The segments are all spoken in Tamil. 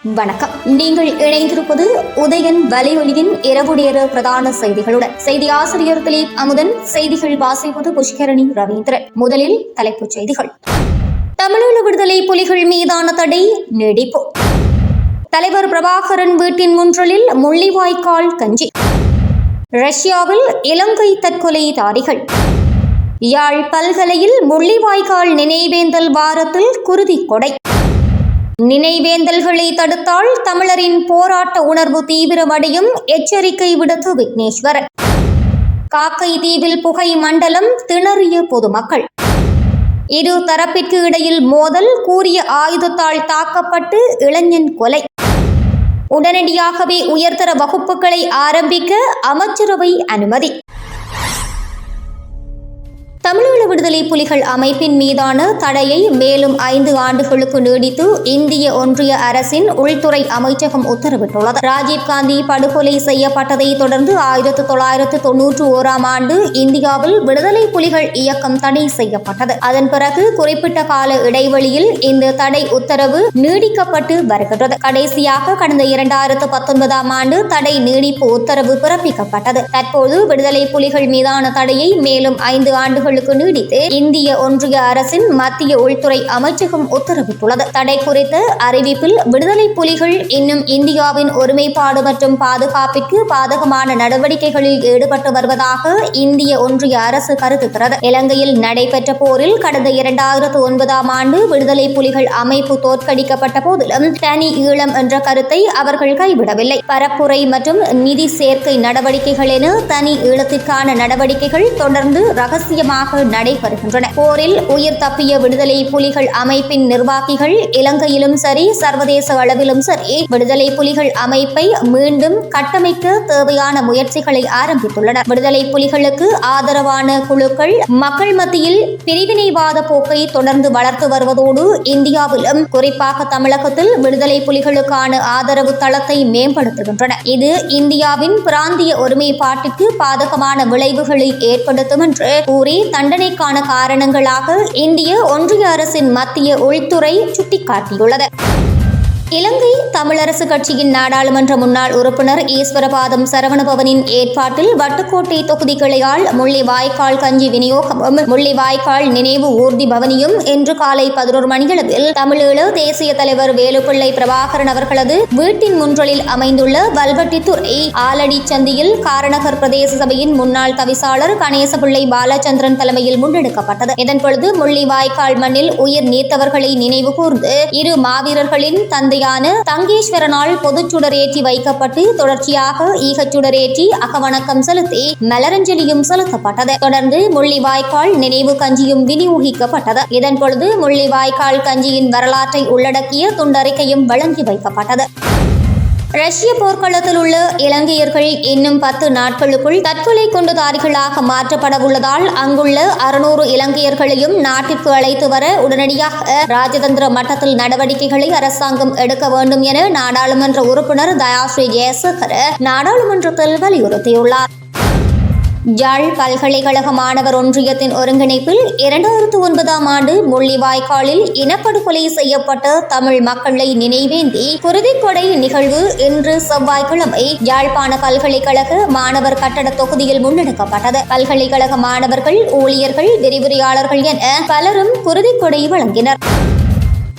வணக்கம். நீங்கள் இணைந்திருப்பது உதயன் வலையொலியின் இரவுடைய பிரதான செய்திகளுடன். செய்தி ஆசிரியர் திலீப் அமுதன். செய்திகள் வாசிப்பது புஷ்கரணி ரவீந்திரன். முதலில் தலைப்புச் செய்திகள். தமிழீழ விடுதலை புலிகள் மீதான தடை நீடிப்பு. தலைவர் பிரபாகரன் வீட்டின் முன்றலில் முள்ளிவாய்க்கால் கஞ்சி. ரஷ்யாவில் இலங்கை தற்கொலைதாரிகள். யாழ் பல்கலையில் முள்ளிவாய்க்கால் நினைவேந்தல் வாரத்தில் குருதிக்கொடை. நினைவேந்தல்களை தடுத்தால் தமிழரின் போராட்ட உணர்வு தீவிரமடையும், எச்சரிக்கை விடுத்து விக்னேஸ்வரன். காக்கை தீவில் புகை மண்டலம், திணறிய பொதுமக்கள். இரு தரப்பிற்கு இடையில் மோதல், கூறிய ஆயுதத்தால் தாக்கப்பட்டு இளைஞன் கொலை. உடனடியாகவே உயர்தர வகுப்புகளை ஆரம்பிக்க அமைச்சரவை அனுமதி. தமிழீழ விடுதலை புலிகள் அமைப்பின் மீதான தடையை மேலும் 5 ஆண்டுகளுக்கு நீடித்து இந்திய ஒன்றிய அரசின் உள்துறை அமைச்சகம் உத்தரவிட்டுள்ளது. ராஜீவ்காந்தி படுகொலை செய்யப்பட்டதை தொடர்ந்து 1991ஆம் ஆண்டு இந்தியாவில் விடுதலை புலிகள் இயக்கம் தடை செய்யப்பட்டது. அதன் பிறகு குறிப்பிட்ட கால இடைவெளியில் இந்த தடை உத்தரவு நீடிக்கப்பட்டு வருகிறது. கடைசியாக கடந்த 2019ஆம் ஆண்டு தடை நீடிப்பு உத்தரவு பிறப்பிக்கப்பட்டது. தற்போது விடுதலை புலிகள் மீதான தடையை மேலும் 5 ஆண்டுகளுக்கு நீடித்து இந்திய ஒன்றிய அரசின் மத்திய உள்துறை அமைச்சகம் உத்தரவிட்டுள்ளது. தடை குறித்த அறிவிப்பில் விடுதலை புலிகள் இன்னும் இந்தியாவின் ஒருமைப்பாடு மற்றும் பாதுகாப்பிற்கு பாதகமான நடவடிக்கைகளில் ஈடுபட்டு வருவதாக இந்திய ஒன்றிய அரசு கருதுகிறது. இலங்கையில் நடைபெற்ற போரில் கடந்த 2009ஆம் ஆண்டு விடுதலை புலிகள் அமைப்பு தோற்கடிக்கப்பட்ட போதிலும் தனி ஈழம் என்ற கருத்தை அவர்கள் கைவிடவில்லை. பரப்புரை மற்றும் நிதி சேர்க்கை நடவடிக்கைகள் என தனி ஈழத்திற்கான நடவடிக்கைகள் தொடர்ந்து ரகசியமாக நடைபெறுகின்றன. போரில் உயிர் தப்பிய விடுதலை புலிகள் அமைப்பின் நிர்வாகிகள் இலங்கையிலும் சரி சர்வதேச அளவிலும் சரி விடுதலை புலிகள் அமைப்பை மீண்டும் கட்டமைக்க தேவையான முயற்சிகளை ஆரம்பித்துள்ளனர். விடுதலை புலிகளுக்கு ஆதரவான குழுக்கள் மக்கள் மத்தியில் பிரிவினைவாத போக்கை தொடர்ந்து வளர்த்து வருவதோடு இந்தியாவிலும் குறிப்பாக தமிழகத்தில் விடுதலை புலிகளுக்கான ஆதரவு தளத்தை மேம்படுத்துகின்றன. இது இந்தியாவின் பிராந்திய ஒருமைப்பாட்டிற்கு பாதகமான விளைவுகளை ஏற்படுத்தும் என்று கூறி தண்டனைக்கான காரணங்களாக இந்திய ஒன்றிய அரசின் மத்திய உள்துறை சுட்டிக்காட்டியுள்ளது. இலங்கை தமிழரசு கட்சியின் நாடாளுமன்ற முன்னாள் உறுப்பினர் ஈஸ்வரபாதம் சரவணபவனின் ஏற்பாட்டில் வட்டுக்கோட்டை தொகுதி கிளையால் முள்ளிவாய்க்கால் கஞ்சி விநியோகமும் முள்ளிவாய்க்கால் நினைவு ஊர்தி பவனியும் இன்று காலை 11 மணியளவில் தமிழீழ தேசிய தலைவர் வேலுப்பிள்ளை பிரபாகரன் அவர்களது வீட்டின் முன்றலில் அமைந்துள்ள வல்வட்டித்துறை ஆலடி சந்தியில் காரநகர் பிரதேச சபையின் முன்னாள் தவிசாளர் கணேசபிள்ளை பாலச்சந்திரன் தலைமையில் முன்னெடுக்கப்பட்டது. இதன்பொழுது முள்ளிவாய்க்கால் மண்ணில் உயிர் நீத்தவர்களை நினைவு கூர்ந்து இரு மாவீரர்களின் தந்தை தங்கேஸ்வரனால் பொதுச்சுடரேற்றி வைக்கப்பட்டு தொடர்ச்சியாக ஈகச்சுடரேற்றி அகவணக்கம் செலுத்தி மலரஞ்சலியும் செலுத்தப்பட்டது. தொடர்ந்து முள்ளிவாய்க்கால் நினைவு கஞ்சியும் விநியோகிக்கப்பட்டது. இதன் பொழுது முள்ளிவாய்க்கால் கஞ்சியின் வரலாற்றை உள்ளடக்கிய துண்டறிக்கையும் வழங்கி வைக்கப்பட்டது. ரஷ்ய போர்க்களத்தில் உள்ள இலங்கையர்கள் இன்னும் 10 நாட்களுக்குள் தற்கொலை குண்டுதாரிகளாக மாற்றப்பட உள்ளதால் அங்குள்ள 600 இலங்கையர்களையும் நாட்டிற்கு அழைத்து வர உடனடியாக ராஜதந்திர மட்டத்தில் நடவடிக்கைகளை அரசாங்கம் எடுக்க வேண்டும் என நாடாளுமன்ற உறுப்பினர் தயாஸ்ரீ ஜெயசேகர நாடாளுமன்றத்தில் வலியுறுத்தியுள்ளார். யாழ் பல்கலைக்கழக மாணவர் ஒன்றியத்தின் ஒருங்கிணைப்பில் 2009ஆம் ஆண்டு முள்ளிவாய்க்காலில் இனப்படுகொலை செய்யப்பட்ட தமிழ் மக்களை நினைவேந்தி குருதிக்கொடை நிகழ்வு இன்று செவ்வாய்க்கிழமை யாழ்ப்பாண பல்கலைக்கழக மாணவர் கட்டட தொகுதியில் முன்னெடுக்கப்பட்டது. பல்கலைக்கழக மாணவர்கள், ஊழியர்கள், விரிவுரையாளர்கள் என பலரும் குருதிக்கொடை வழங்கினர்.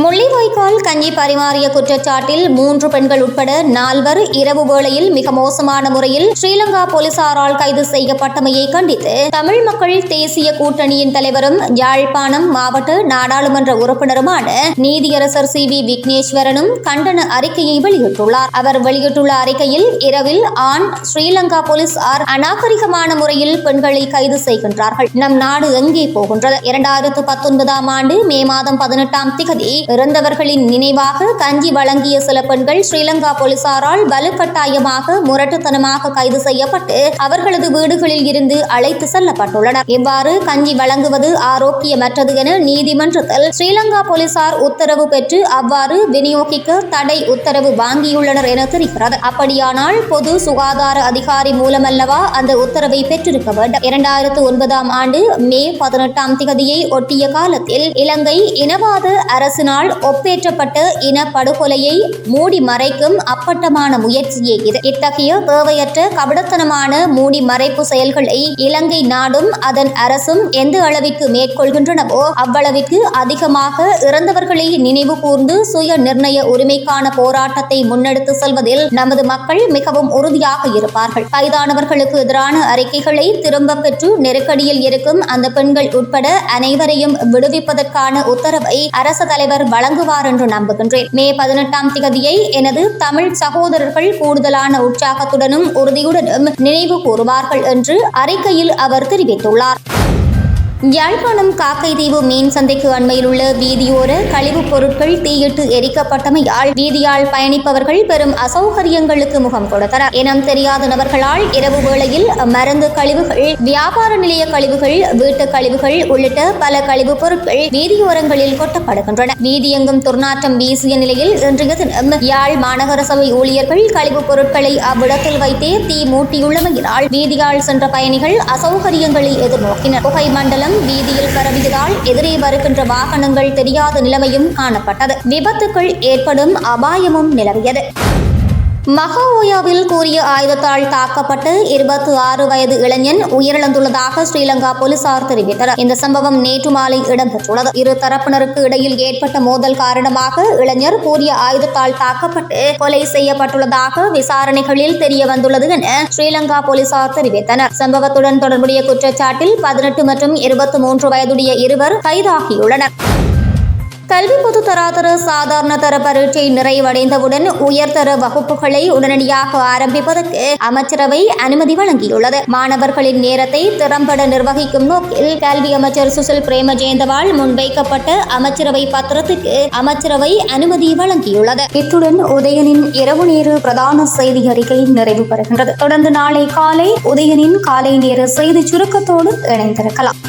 முள்ளிவாய்க்கால் கஞ்சி பரிமாறிய குற்றச்சாட்டில் 3 பெண்கள் உட்பட 4 இரவு வேளையில் மிக மோசமான முறையில் ஸ்ரீலங்கா போலீசாரால் கைது செய்யப்பட்டமையை கண்டித்து தமிழ் மக்கள் தேசிய கூட்டணியின் தலைவரும் யாழ்ப்பாணம் மாவட்ட நாடாளுமன்ற உறுப்பினருமான நீதியரசர் CV விக்னேஸ்வரனும் கண்டன அறிக்கையை வெளியிட்டுள்ளார். அவர் வெளியிட்டுள்ள அறிக்கையில் இரவில் ஆண் ஸ்ரீலங்கா போலீசார் அநாகரிகமான முறையில் பெண்களை கைது செய்கின்றார்கள். நம் நாடு எங்கே போகின்றது? 2019ஆம் ஆண்டு மே மாதம் 18ஆம் திகதி இறந்தவர்களின் நினைவாக கஞ்சி வழங்கிய சில பெண்கள் ஸ்ரீலங்கா போலீசாரால் வலுக்கட்டாயமாக முரட்டுத்தனமாக கைது செய்யப்பட்டு அவர்களது வீடுகளில் இருந்து அழைத்து செல்லப்பட்டுள்ளனர். இவ்வாறு கஞ்சி வழங்குவது ஆரோக்கியமற்றது என நீதிமன்றத்தில் ஸ்ரீலங்கா போலீசார் உத்தரவு பெற்று அவ்வாறு விநியோகிக்க தடை உத்தரவு வாங்கியுள்ளனர் என தெரிகிறது. அப்படியானால் பொது சுகாதார அதிகாரி மூலமல்லவா அந்த உத்தரவை பெற்றிருக்க வேண்டும். 2009ஆம் ஆண்டு மே 18ஆம் திகதியை ஒட்டிய காலத்தில் இலங்கை இனவாத அரசினால் அரசினால் ஒப்பேற்றப்பட்ட இனப்படுகொலையை மூடி மறைக்கும் அப்பட்டமான முயற்சியே இது. இத்தகைய தேவையற்ற கபடத்தனமான மூடி மறைப்பு செயல்களை இலங்கை நாடும் அதன் அரசும் எந்த அளவிற்கு மேற்கொள்கின்றனவோ அவ்வளவிற்கு அதிகமாக இறந்தவர்களை நினைவு கூர்ந்து சுய நிர்ணய உரிமைக்கான போராட்டத்தை முன்னெடுத்து செல்வதில் நமது மக்கள் மிகவும் உறுதியாக இருப்பார்கள். கைதானவர்களுக்கு எதிரான அறிக்கைகளை திரும்ப பெற்று நெருக்கடியில் இருக்கும் அந்த பெண்கள் உட்பட அனைவரையும் விடுவிப்பதற்கான உத்தரவை அரசு தலைவர் வழங்குவார் என்று நம்புகின்றேன். மே 18ஆம் தேதியை எனது தமிழ் சகோதரர்கள் கூடுதலான உற்சாகத்துடனும் உறுதியுடனும் நினைவு கூறுவார்கள் என்று அறிக்கையில் அவர் தெரிவித்துள்ளார். யாழ்ப்பாணம் காக்கைதீவு மீன் சந்தைக்கு அண்மையில் உள்ள வீதியோர கழிவுப் பொருட்கள் தீயிட்டு எரிக்கப்பட்டமையால் வீதியால் பயணிப்பவர்கள் பெரும் அசௌகரியங்களுக்கு முகம் கொடுத்தனர். இனம் தெரியாத நபர்களால் இரவு வேளையில் மருந்து கழிவுகள், வியாபார நிலைய கழிவுகள், வீட்டு கழிவுகள் உள்ளிட்ட பல கழிவுப் பொருட்கள் வீதியோரங்களில் கொட்டப்படுகின்றன. வீதியெங்கும் துர்நாற்றம் வீசிய நிலையில் இன்றைய தினம் யாழ் மாநகர சபை ஊழியர்கள் கழிவுப் பொருட்களை அவ்விடத்தில் வைத்தே தீ மூட்டியுள்ளமையினால் வீதியால் சென்ற பயணிகள் அசௌகரியங்களை எதிர்நோக்கினர். புகை மண்டலம் வீதியில் பரவியதால் எதிரே வருகின்ற வாகனங்கள் தெரியாத நிலைமையும் காணப்பட்டது. விபத்துக்கள் ஏற்படும் அபாயமும் நிலவியது. மகாஓயாவில் கூறிய ஆயுதத்தால் தாக்கப்பட்ட 26 வயது இளைஞன் உயிரிழந்துள்ளதாக ஸ்ரீலங்கா போலீசார் தெரிவித்தனர். இந்த சம்பவம் நேற்று மாலை இடம்பெற்றுள்ளது. இரு தரப்பினருக்கு இடையில் ஏற்பட்ட மோதல் காரணமாக இளைஞர் கூறிய ஆயுதத்தால் தாக்கப்பட்டு கொலை செய்யப்பட்டுள்ளதாக விசாரணைகளில் தெரிய வந்துள்ளது என ஸ்ரீலங்கா போலீசார் தெரிவித்தனர். சம்பவத்துடன் தொடர்புடைய குற்றச்சாட்டில் 18 மற்றும் 23 வயதுடைய இருவர் கைதாகியுள்ளனர். கல்வி பொதுத்தராதர சாதாரண தர பரீட்சை நிறைவடைந்தவுடன் உயர்தர வகுப்புகளை உடனடியாக ஆரம்பிப்பதற்கு அமைச்சரவை அனுமதி வழங்கியுள்ளது. மாணவர்களின் நேரத்தை திறம்பட நிர்வகிக்கும் நோக்கில் கல்வி அமைச்சர் சுசில் பிரேமஜெயந்தவால் முன்வைக்கப்பட்ட அமைச்சரவை பத்திரத்துக்கு அமைச்சரவை அனுமதி வழங்கியுள்ளது. இத்துடன் உதயனின் இரவு நேர பிரதான செய்தி அறிக்கை நிறைவு பெறுகின்றது. தொடர்ந்து நாளை காலை உதயனின் காலை நேர செய்தி சுருக்கத்தோடு இணைந்திருக்கலாம்.